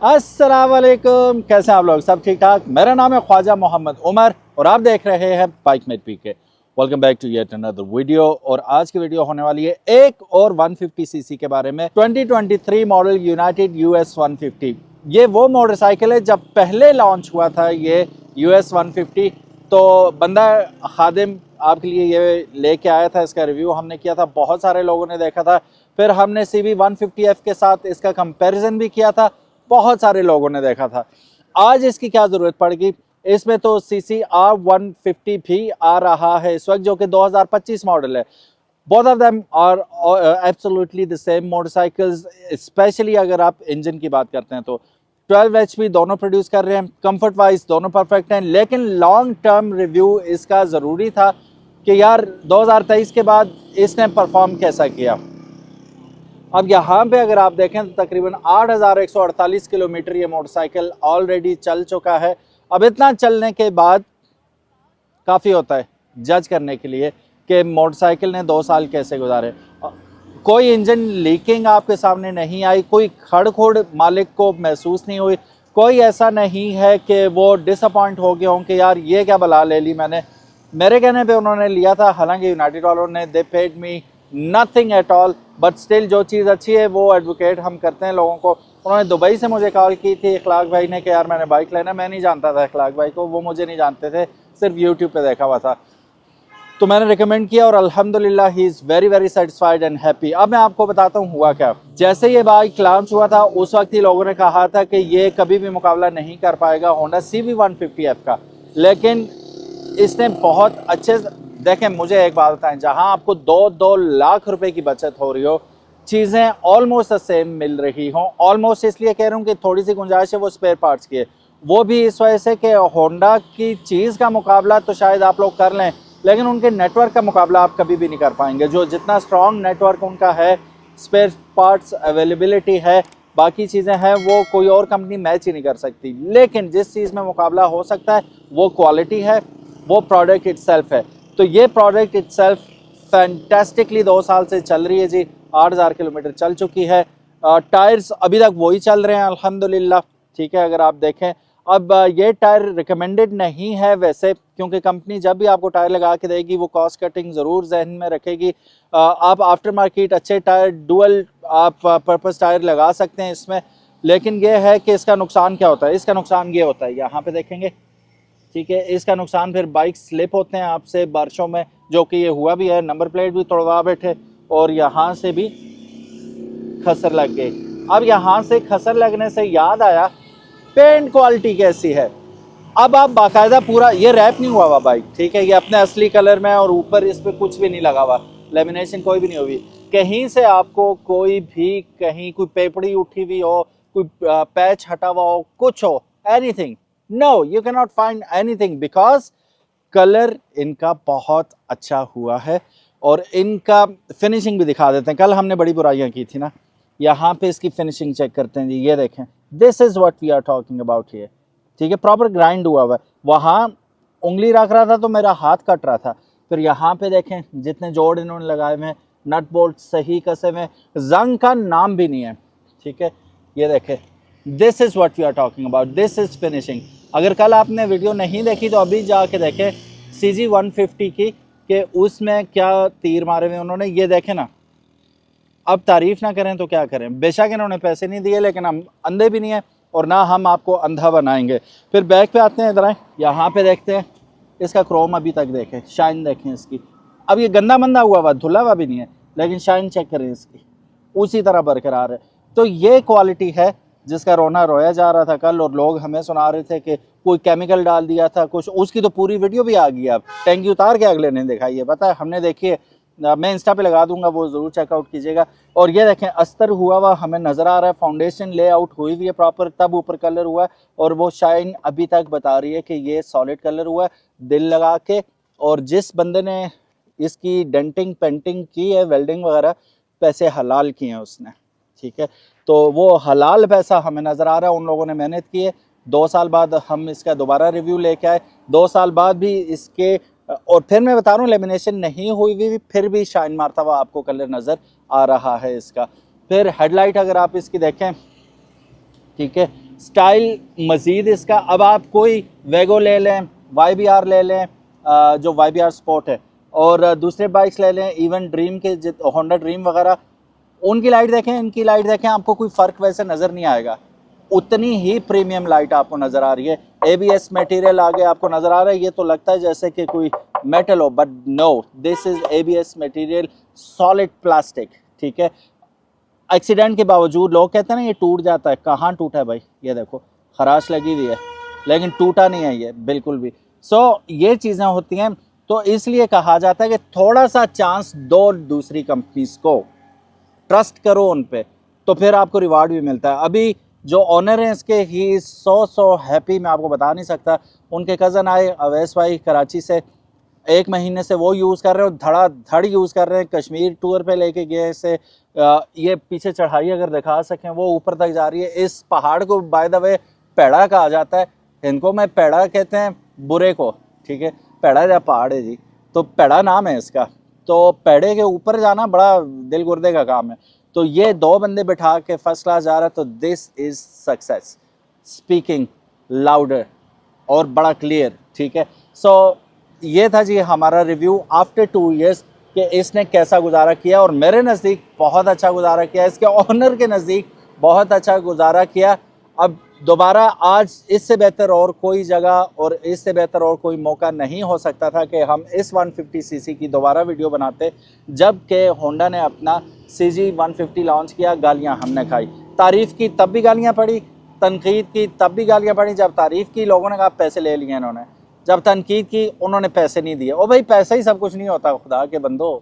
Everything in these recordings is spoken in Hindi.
अस्सलाम वालेकुम, कैसे हैं आप लोग? सब ठीक ठाक। मेरा नाम है ख्वाजा मोहम्मद उमर और आप देख रहे हैं bike mate PK. Welcome back to yet another video. और आज की वीडियो होने वाली है एक और 150 सीसी के बारे में। 2023 मॉडल यूनाइटेड यूएस 150। ये वो मोटरसाइकिल है जब पहले लॉन्च हुआ था ये यूएस 150, तो बंदा खादिम आपके लिए ये लेके आया था। इसका रिव्यू हमने किया था, बहुत सारे लोगों ने देखा था। फिर हमने CB 150F के साथ इसका कंपैरिजन भी किया था, बहुत सारे लोगों ने देखा था। आज इसकी क्या ज़रूरत पड़ेगी? इसमें तो CCR 150 भी आ रहा है इस वक्त, जो कि 2025 मॉडल है। Both of them are absolutely the same motorcycles, specially अगर आप इंजन की बात करते हैं तो 12 HP दोनों प्रोड्यूस कर रहे हैं। कंफर्ट वाइज दोनों परफेक्ट हैं, लेकिन लॉन्ग टर्म रिव्यू इसका ज़रूरी था कि यार 2023 के बाद इसने परफॉर्म कैसा किया। अब यहाँ पे अगर आप देखें तो तकरीबन 8148 किलोमीटर ये मोटरसाइकिल ऑलरेडी चल चुका है। अब इतना चलने के बाद काफ़ी होता है जज करने के लिए कि मोटरसाइकिल ने 2 साल कैसे गुजारे। कोई इंजन लीकिंग आपके सामने नहीं आई, कोई खड़-खोड़ मालिक को महसूस नहीं हुई, कोई ऐसा नहीं है कि वो डिसअपॉइंट हो गए हों कि यार ये क्या बला ले ली मैंने। मेरे कहने पे उन्होंने लिया था, हालांकि यूनाइटेड वालों ने दे paid me nothing at all, but still जो चीज़ अच्छी है वो एडवोकेट हम करते हैं लोगों को। उन्होंने दुबई से मुझे कॉल की थी इखलाक भाई ने कि यार मैंने बाइक लेना। मैं नहीं जानता था इखलाक भाई को, वो मुझे नहीं जानते थे, सिर्फ यूट्यूब पे देखा हुआ था। तो मैंने रिकमेंड किया और अल्हम्दुलिल्लाह he is very very satisfied and happy. अब मैं आपको बताता हूँ हुआ क्या। जैसे ये बाइक लॉन्च हुआ था उस वक्त ही लोगों ने कहा था कि ये कभी भी मुकाबला नहीं कर पाएगा होंडा CB 150F का, लेकिन इसने बहुत अच्छे। देखें, मुझे एक बात बताएं, जहां आपको 2 लाख रुपए की बचत हो रही हो, चीज़ें ऑलमोस्ट द सेम मिल रही हों। ऑलमोस्ट इसलिए कह रहा हूँ कि थोड़ी सी गुंजाइश है वो स्पेयर पार्ट्स की है, वो भी इस वजह से कि होंडा की चीज़ का मुकाबला तो शायद आप लोग कर लें, लेकिन उनके नेटवर्क का मुकाबला आप कभी भी नहीं कर पाएंगे। जो जितना स्ट्रॉन्ग नेटवर्क उनका है, स्पेयर पार्ट्स अवेलेबिलिटी है, बाकी चीज़ें हैं, वो कोई और कंपनी मैच ही नहीं कर सकती। लेकिन जिस चीज़ में मुकाबला हो सकता है वो क्वालिटी है, वो प्रोडक्ट इटसेल्फ है। तो ये प्रोडक्ट इटसेल्फ फैंटास्टिकली 2 साल से चल रही है जी, 8000 किलोमीटर चल चुकी है। टायर्स अभी तक वही चल रहे हैं अल्हम्दुलिल्लाह, ठीक है। अगर आप देखें, अब ये टायर रिकमेंडेड नहीं है वैसे, क्योंकि कंपनी जब भी आपको टायर लगा के देगी वो कॉस्ट कटिंग ज़रूर जहन में रखेगी। आप आफ्टर मार्केट अच्छे टायर, डुअल आप पर्पस टायर लगा सकते हैं इसमें, लेकिन ये है कि इसका नुकसान क्या होता है। इसका नुकसान ये होता है, यहाँ पे देखेंगे, ठीक है, इसका नुकसान फिर बाइक स्लिप होते हैं आपसे बारिशों में, जो कि ये हुआ भी है। नंबर प्लेट भी तोड़वा बैठे और यहाँ से भी खसर लग गई। अब यहाँ से खसर लगने से याद आया, पेंट क्वालिटी कैसी है। अब आप बाकायदा पूरा, ये रैप नहीं हुआ हुआ बाइक, ठीक है, ये अपने असली कलर में और ऊपर इस पर कुछ भी नहीं लगा हुआ, लेमिनेशन कोई भी नहीं हुई। कहीं से आपको कोई भी कहीं कोई पेपड़ी उठी हुई हो, कोई पैच हटा हुआ हो, कुछ हो, anything, no, you can not find anything, because colour इनका बहुत अच्छा हुआ है। और इनका फिनिशिंग भी दिखा देते हैं, कल हमने बड़ी बुराइयां की थी ना, यहाँ पे इसकी फिनिशिंग चेक करते हैं जी, ये देखें, this is what we are talking about here, ठीक है। प्रॉपर ग्राइंड हुआ हुआ है। वहाँ उंगली रख रहा था तो मेरा हाथ कट रहा था। फिर यहाँ पे देखें जितने जोड़ इन्होंने लगाए हुए हैं, नट बोल्ट सही कसे में, जंग का नाम भी नहीं है, ठीक है। ये देखें, this is what we are talking about, this is finishing. अगर कल आपने वीडियो नहीं देखी तो अभी जाके देखें CG 150 की, कि उसमें क्या तीर मारे हुए उन्होंने, ये देखें ना। अब तारीफ ना करें तो क्या करें, बेशक इन्होंने पैसे नहीं दिए, लेकिन हम अंधे भी नहीं है और ना हम आपको अंधा बनाएंगे। फिर बैक पे आते हैं, इधर आए, यहाँ पे देखते हैं इसका क्रोम अभी तक देखें, शाइन देखें इसकी। अब ये गंदा मंदा हुआ धुला हुआ भी नहीं है, लेकिन शाइन चेक करें इसकी, उसी तरह बरकरार है। तो ये क्वालिटी है जिसका रोना रोया जा रहा था कल, और लोग हमें सुना रहे थे कि कोई केमिकल डाल दिया था कुछ, उसकी तो पूरी वीडियो भी आ गई। अब टैंकी उतार के अगले ने दिखाई है, पता है, हमने देखी है, मैं इंस्टा पे लगा दूंगा, वो ज़रूर चेकआउट कीजिएगा। और ये देखें, अस्तर हुआ हुआ हमें नज़र आ रहा है, फाउंडेशन लेआउट हुई हुई है प्रॉपर, तब ऊपर कलर हुआ है, और वो शाइन अभी तक बता रही है कि ये सॉलिड कलर हुआ है दिल लगा के। और जिस बंदे ने इसकी डेंटिंग पेंटिंग की है, वेल्डिंग वगैरह, पैसे हलाल किए हैं उसने, ठीक है। तो वो हलाल पैसा हमें नज़र आ रहा है, उन लोगों ने मेहनत की है। 2 साल बाद हम इसका दोबारा रिव्यू लेके आए, 2 साल बाद भी इसके, और फिर मैं बता रहा हूँ लेमिनेशन नहीं हुई भी, फिर भी शाइन मारता हुआ आपको कलर नज़र आ रहा है इसका। फिर हेडलाइट अगर आप इसकी देखें, ठीक है, स्टाइल मज़ीद इसका, अब आप कोई वेगो ले लें, YBR ले लें, जो YBR स्पोर्ट है, और दूसरे बाइक्स ले लें, इवन ड्रीम के होंडा ड्रीम वगैरह, उनकी लाइट देखें, इनकी लाइट देखें, आपको कोई फ़र्क वैसे नज़र नहीं आएगा। उतनी ही प्रीमियम लाइट आपको नज़र आ रही है। ABS मटेरियल आगे आपको नज़र आ रहा है, ये तो लगता है जैसे कि कोई मेटल हो, but no, this is ABS material, solid plastic, ठीक है। एक्सीडेंट के बावजूद लोग कहते हैं ना ये टूट जाता है, कहाँ टूटा है भाई, ये देखो खराश लगी हुई है, लेकिन टूटा नहीं है ये बिल्कुल भी। ये चीज़ें होती हैं, तो इसलिए कहा जाता है कि थोड़ा सा चांस दो दूसरी कंपनीज को, ट्रस्ट करो उन पे, तो फिर आपको रिवार्ड भी मिलता है। अभी जो ऑनर हैं इसके, ही सो हैप्पी, मैं आपको बता नहीं सकता। उनके कज़न आए अवैस भाई कराची से, 1 महीने से वो यूज़ कर रहे हैं, धड़ यूज़ कर रहे हैं। कश्मीर टूर पे लेके गए से, ये पीछे चढ़ाई अगर दिखा सकें वो ऊपर तक जा रही है। इस पहाड़ को बाय द वे पेड़ा कहा जाता है, इनको में पेड़ा कहते हैं बुरे को, ठीक है। पेड़ा या पहाड़ है जी, तो पेड़ा नाम है इसका। तो पेड़े के ऊपर जाना बड़ा दिल गुर्दे का काम है। तो ये 2 बंदे बिठा के फर्स्ट क्लास जा रहा है, तो this is success, speaking louder और बड़ा क्लियर, ठीक है। ये था जी हमारा रिव्यू आफ्टर 2 इयर्स कि इसने कैसा गुजारा किया, और मेरे नज़दीक बहुत अच्छा गुजारा किया, इसके ऑनर के नज़दीक बहुत अच्छा गुजारा किया। अब दोबारा आज इससे बेहतर और कोई जगह और इससे बेहतर और कोई मौका नहीं हो सकता था कि हम इस 150cc की दोबारा वीडियो बनाते, जबकि होंडा ने अपना CG 150 लॉन्च किया। गालियां हमने खाई, तारीफ़ की तब भी गालियां पड़ी, तनकीद की तब भी गालियां पड़ी। जब तारीफ़ की लोगों ने कहा पैसे ले लिए इन्होंने, जब तनकीद की उन्होंने पैसे नहीं दिए। ओ भाई पैसा ही सब कुछ नहीं होता, खुदा के बंदो,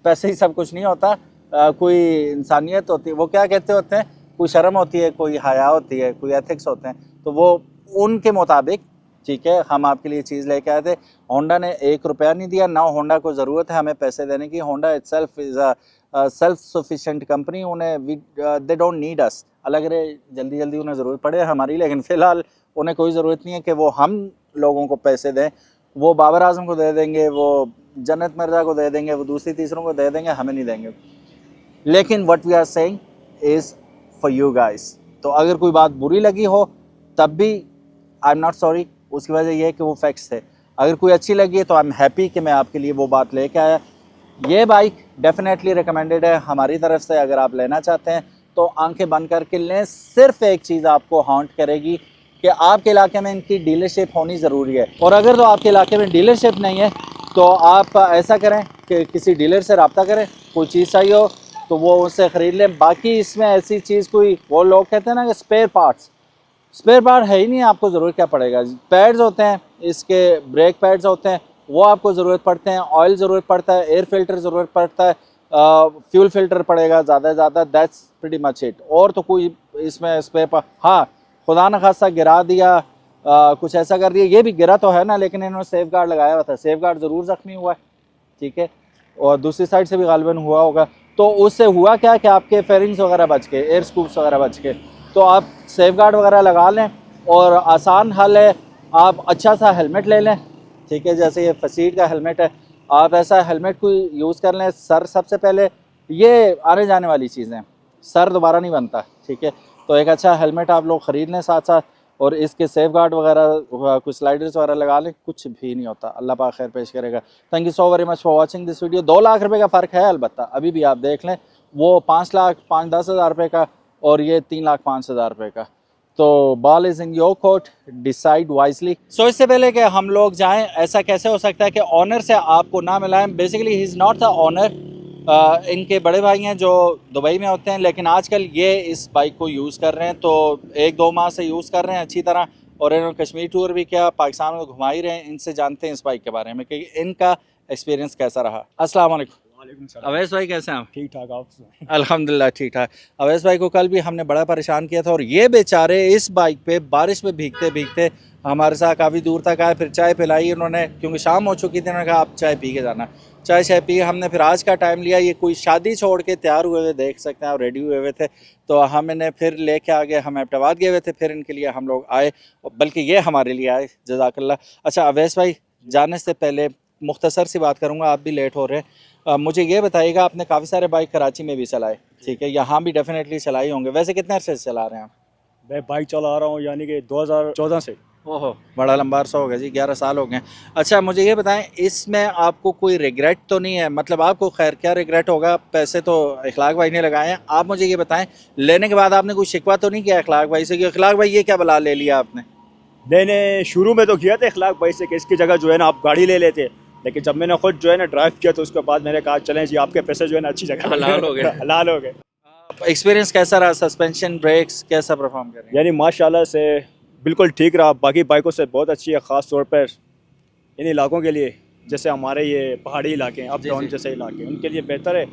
पैसे ही सब कुछ नहीं होता। कोई इंसानियत होती है, वो क्या कहते होते हैं, कोई शर्म होती है, कोई हया होती है, कोई एथिक्स होते हैं, तो वो उनके मुताबिक, ठीक है, हम आपके लिए चीज़ लेके आए थे। होंडा ने 1 रुपया नहीं दिया, ना होंडा को ज़रूरत है हमें पैसे देने की। Honda itself is a self sufficient company, उन्हें दे डोंट नीड अस। अलग रहे जल्दी जल्दी उन्हें ज़रूरत पड़े हमारी, लेकिन फ़िलहाल उन्हें कोई ज़रूरत नहीं है कि वो हम लोगों को पैसे दें। वो बाबर आजम को दे देंगे, वो जन्नत मिर्ज़ा को दे देंगे, वो दूसरी तीसरों को दे देंगे, हमें नहीं देंगे। लेकिन what we are saying is for you guys. तो अगर कोई बात बुरी लगी हो तब भी आई एम नॉट सॉरी, उसकी वजह यह है कि वो फैक्ट्स थे। अगर कोई अच्छी लगी है तो आई एम हैप्पी कि मैं आपके लिए वो बात लेके आया। ये बाइक डेफिनेटली रिकमेंडेड है हमारी तरफ से। अगर आप लेना चाहते हैं तो आंखें बंद करके लें। सिर्फ एक चीज़ आपको हॉन्ट करेगी कि आपके इलाके में इनकी डीलरशिप होनी ज़रूरी है, और अगर तो आपके इलाके में डीलरशिप नहीं है तो आप ऐसा करें कि किसी डीलर से रब्ता करें, कोई चीज़ चाहिए हो तो वो उससे ख़रीद लें। बाकी इसमें ऐसी चीज़ कोई, वो लोग कहते हैं ना कि स्पेयर पार्ट है ही नहीं, आपको ज़रूरत क्या पड़ेगा। पैड्स होते हैं इसके, ब्रेक पैड्स होते हैं, वो आपको ज़रूरत पड़ते हैं। ऑयल ज़रूरत पड़ता है, एयर फिल्टर ज़रूरत पड़ता है, फ्यूल फिल्टर पड़ेगा ज़्यादा से ज़्यादा, दैट्स प्रीटी मच इट। और तो कोई इसमें स्पेयर पार्ट, हाँ खुदा न खासा गिरा दिया, कुछ ऐसा कर दिया, ये भी गिरा तो है ना, लेकिन इन्होंने सेफ गार्ड लगाया हुआ था, सेफ गार्ड ज़रूर ज़ख्मी हुआ है, ठीक है, और दूसरी साइड से भी गालिबन हुआ होगा। तो उससे हुआ क्या कि आपके फेयरिंग्स वगैरह बच गए, एयर स्कूप्स वगैरह बच गए। तो आप सेफ गार्ड वगैरह लगा लें, और आसान हल है, आप अच्छा सा हेलमेट ले लें, ठीक है, जैसे ये फसीट का हेलमेट है, आप ऐसा हेलमेट को यूज़ कर लें। सर सबसे पहले, ये आने जाने वाली चीज़ें, सर दोबारा नहीं बनता, ठीक है, तो एक अच्छा हेलमेट आप लोग ख़रीद लें साथ साथ, और इसके सेफ गार्ड वगैरह, कुछ स्लाइडर्स वगैरह लगा लें, कुछ भी नहीं होता। अल्लाह पाक खैर पेश करेगा। Thank you so very much for watching this video. 2 lakh रुपए का फ़र्क है अलबत्ता, अभी भी आप देख लें, वो 5 लाख 5-10 हज़ार रुपये का, और ये 3 लाख 5 हज़ार रुपये का। तो ball is in your court, decide wisely. So इससे पहले कि हम लोग जाएं, ऐसा कैसे हो सकता है कि ऑनर से आपको ना मिलाएं। Basically he is not the owner, इनके बड़े भाई हैं जो दुबई में होते हैं, लेकिन आजकल ये इस बाइक को यूज़ कर रहे हैं, तो 1-2 माह से यूज़ कर रहे हैं अच्छी तरह, और इन्होंने कश्मीर टूर भी किया, पाकिस्तान में घुमा ही रहे हैं। इनसे जानते हैं इस बाइक के बारे में कि इनका एक्सपीरियंस कैसा रहा। अस्सलाम वालेकुम। अवैस भाई कैसे हैं आप? ठीक ठाक, आप सुनाएं? अल्हम्दुलिल्लाह ठीक ठाक। अवैस भाई को कल भी हमने बड़ा परेशान किया था, और ये बेचारे इस बाइक पे बारिश में भीगते भीगते हमारे साथ काफ़ी दूर तक आए। फिर चाय पिलाई इन्होंने, क्योंकि शाम हो चुकी थी, उन्होंने कहा आप चाय पी के जाना। चाय पी हमने, फिर आज का टाइम लिया। ये कोई शादी छोड़ के तैयार हुए हुए, देख सकते हैं, और रेडी हुए हुए थे, तो हमने फिर लेके आ गए। हम एबटाबाद गए हुए थे, फिर इनके लिए हम लोग आए, बल्कि ये हमारे लिए आए, जज़ाकल्लाह। अच्छा अवैस भाई, जाने से पहले मुख्तसर सी बात करूँगा, आप भी लेट हो रहे हैं, मुझे ये बताइएगा, आपने काफ़ी सारे बाइक कराची में भी चलाए, ठीक है, यहाँ भी डेफिनेटली चलाई होंगे, वैसे कितने अर्से से चला रहे हैं आप? मैं बाइक चला रहा हूँ यानी कि 2014 से। ओहो, बड़ा लंबा अरसा हो गया जी, 11 साल हो गए। अच्छा मुझे ये बताएं, इसमें आपको कोई रिग्रेट तो नहीं है? मतलब आपको खैर क्या रिग्रेट होगा, पैसे तो इखलाक भाई ने लगाए हैं। आप मुझे ये बताएं, लेने के बाद आपने कोई शिकवा तो नहीं किया इखलाक भाई से कि इखलाक भाई ये क्या बला ले लिया आपने? मैंने शुरू में तो किया था इखलाक भाई से कि इसकी जगह जो है ना आप गाड़ी ले लेते, लेकिन जब मैंने खुद जो है ना ड्राइव किया तो उसके बाद मैंने कहा चलें जी आपके पैसे जो है ना अच्छी जगह हलाल हो गए। हलाल हो गए। एक्सपीरियंस कैसा रहा? सस्पेंशन, ब्रेक्स कैसा परफॉर्म कर रहे हैं? यानी माशाल्लाह से बिल्कुल ठीक रहा, बाकी बाइकों से बहुत अच्छी है, ख़ास तौर पर इन इलाकों के लिए जैसे हमारे ये पहाड़ी इलाके हैं, अप जी, डाउन जी। जैसे इलाके, उनके लिए बेहतर है।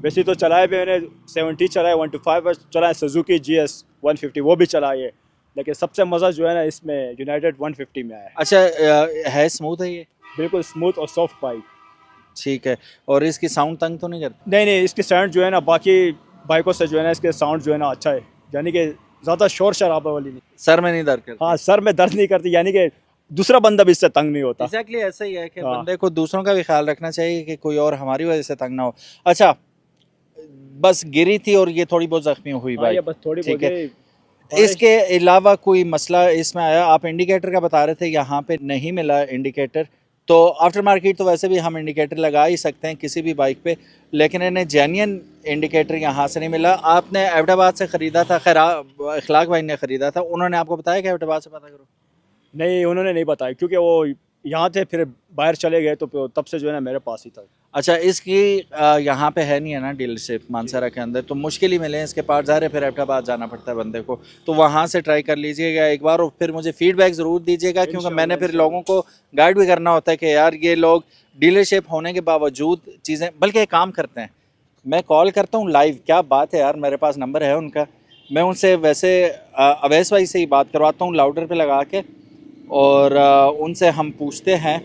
वैसे तो चलाए भी मैंने 70 चलाए, 125 चलाए, सुजुकी GS 150 वो भी चलाई है, लेकिन सबसे मज़ा जो है ना इसमें यूनाइटेड 150 में आया है। अच्छा है, स्मूथ है ये? बिल्कुल स्मूथ और सॉफ्ट बाइक। ठीक है। और इसकी साउंड तंग तो नहीं करती? नहीं नहीं, इसकी साउंड जो है ना बाकी बाइकों से जो है ना इसके साउंड जो है ना अच्छा है, यानी कि ज़्यादा शोर शराबा वाली नहीं। सर में नहीं दर्द करती? हाँ, सर में दर्द नहीं करती, यानी कि दूसरा बंदा भी इससे तंग नहीं होता। एग्जैक्टली ऐसा ही है कि हाँ। बंदे को दूसरों का भी ख्याल रखना चाहिए कि कोई और हमारी वजह से तंग ना हो। अच्छा, बस गिरी थी और ये थोड़ी बहुत जख्मी हुई हाँ, ये बाइक? बस थोड़ी ठीक बहुत है। है। इसके अलावा कोई मसला इसमें आया? आप इंडिकेटर का बता रहे थे, यहाँ पे नहीं मिला इंडिकेटर, तो आफ्टर मार्केट तो वैसे भी हम इंडिकेटर लगा ही सकते हैं किसी भी बाइक पे, लेकिन इन्हें जेन्युइन इंडिकेटर यहाँ से नहीं मिला। आपने एबटाबाद से ख़रीदा था, खैर इखलाक भाई ने ख़रीदा था, उन्होंने आपको बताया कि एबटाबाद से पता करो? नहीं, उन्होंने नहीं बताया क्योंकि वो यहाँ थे फिर बाहर चले गए, तो तब से जो है ना मेरे पास ही था। अच्छा, इसकी यहाँ पे है नहीं है ना डीलरशिप मानसरा के अंदर, तो मुश्किल ही मिले इसके पार्ट, ज़ाहिर है फिर एबटाबाद जाना पड़ता है बंदे को, तो वहाँ से ट्राई कर लीजिएगा एक बार और फिर मुझे फीडबैक ज़रूर दीजिएगा, क्योंकि मैंने फिर लोगों को गाइड भी करना होता है कि यार ये लोग डीलरशिप होने के बावजूद चीज़ें, बल्कि एक काम करते हैं, मैं कॉल करता हूँ लाइव, क्या बात है यार, मेरे पास नंबर है उनका, मैं उनसे वैसे अवैस भाई से ही बात करवाता हूँ लाउडर पे लगा के, और उनसे हम पूछते हैं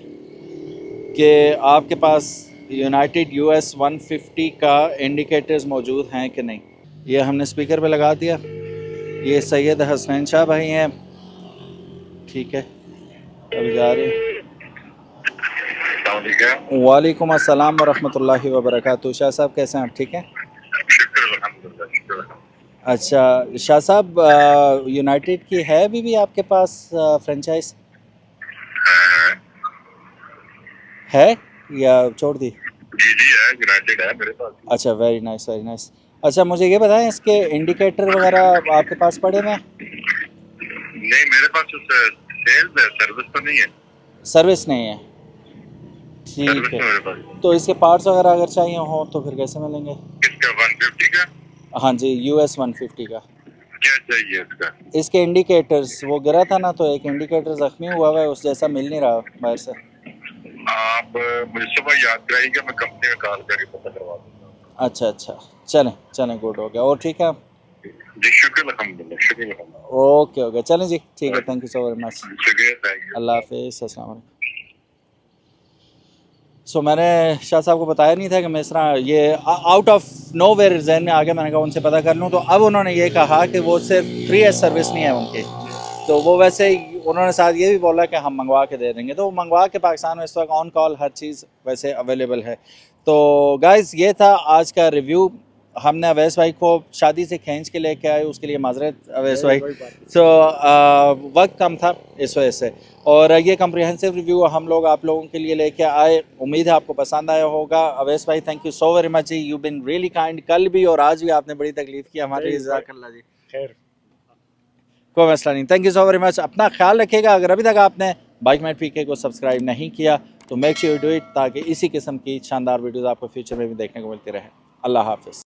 कि आपके पास यूनाइटेड US 150 का इंडिकेटर्स मौजूद हैं कि नहीं। ये हमने स्पीकर पे लगा दिया। ये सैयद हसनैन शाह भाई हैं, ठीक है, अभी जा रहे हैं। वालेकुम अस्सलाम वरहमतुल्लाहि वबरकातुहू। शाह साहब कैसे हैं आप, ठीक हैं? अच्छा शाह साहब, यूनाइटेड की है अभी भी आपके पास फ्रेंचाइज है या छोड़ दी? जी जी है, यूनाइटेड है मेरे पास। अच्छा, वेरी नाइस वेरी नाइस। अच्छा मुझे ये बताएं, इसके इंडिकेटर वगैरह आपके पास पड़े हुए हैं? नहीं, मेरे पास सेल्स है, सर्विस तो नहीं है। सर्विस नहीं है, ठीक सर्विस है। तो मेरे पास। तो इसके पार्ट्स वगैरह अगर चाहिए हो तो फिर कैसे मिलेंगे? किसका 150 का? हाँ जी, US 150 का। क्या चाहिए इसका? इसके इंडिकेटर्स, वो गिरा था ना तो एक इंडिकेटर ज़ख्मी हुआ हुआ है, उस जैसा मिल नहीं रहा बाहर से। आप मुझे सुबह याद कराइएगा, मैं कंपनी में कॉल करके पता करवा दूँगा। अच्छा अच्छा, चलें चलें, गुड हो गया। और ठीक है आप? जी शुक्र अल्हम्दुलिल्लाह, शुक्र अल्हम्दुलिल्लाह। ओके ओके, चलें जी, ठीक है, thank you so very much. शुक्रिया, थैंक यू। अल्लाह हाफिज़, अस्सलाम वालेकुम। सो मैंने शाह साहब को बताया नहीं था कि मैं इस तरह ये आउट ऑफ नो वेयर जहन में आ गया, मैंने कहा उनसे पता कर लूँ, तो अब उन्होंने ये कहा कि वो सिर्फ फ्री एज सर्विस नहीं है उनकी, तो वो वैसे ही उन्होंने साथ ये भी बोला कि हम मंगवा के दे देंगे, तो वो मंगवा के पाकिस्तान में इस वक्त ऑन कॉल हर चीज़ वैसे अवेलेबल है। तो गाइज़ ये था आज का रिव्यू। हमने अवैस भाई को शादी से खींच के लेके आए, उसके लिए माजरत अवैस भाई, तो वक्त कम था इस वजह से, और ये कम्प्रिहेंसिव रिव्यू हम लोग आप लोगों के लिए लेके आए। उम्मीद है आपको पसंद आया होगा। अवैस भाई thank you so very much, you been really kind. कल भी और आज भी आपने बड़ी तकलीफ़ की हमारे लिए, जज़ाकल्लाह जी। खैर, कोई मसला नहीं, thank you so very much. अपना ख्याल रखिएगा। अगर अभी तक आपने बाइकमेट पीके को सब्सक्राइब नहीं किया तो make sure you do it, ताकि इसी किस्म की शानदार वीडियोज़ आपको फ्यूचर में भी देखने को मिलती रहे। अल्लाह हाफिज़।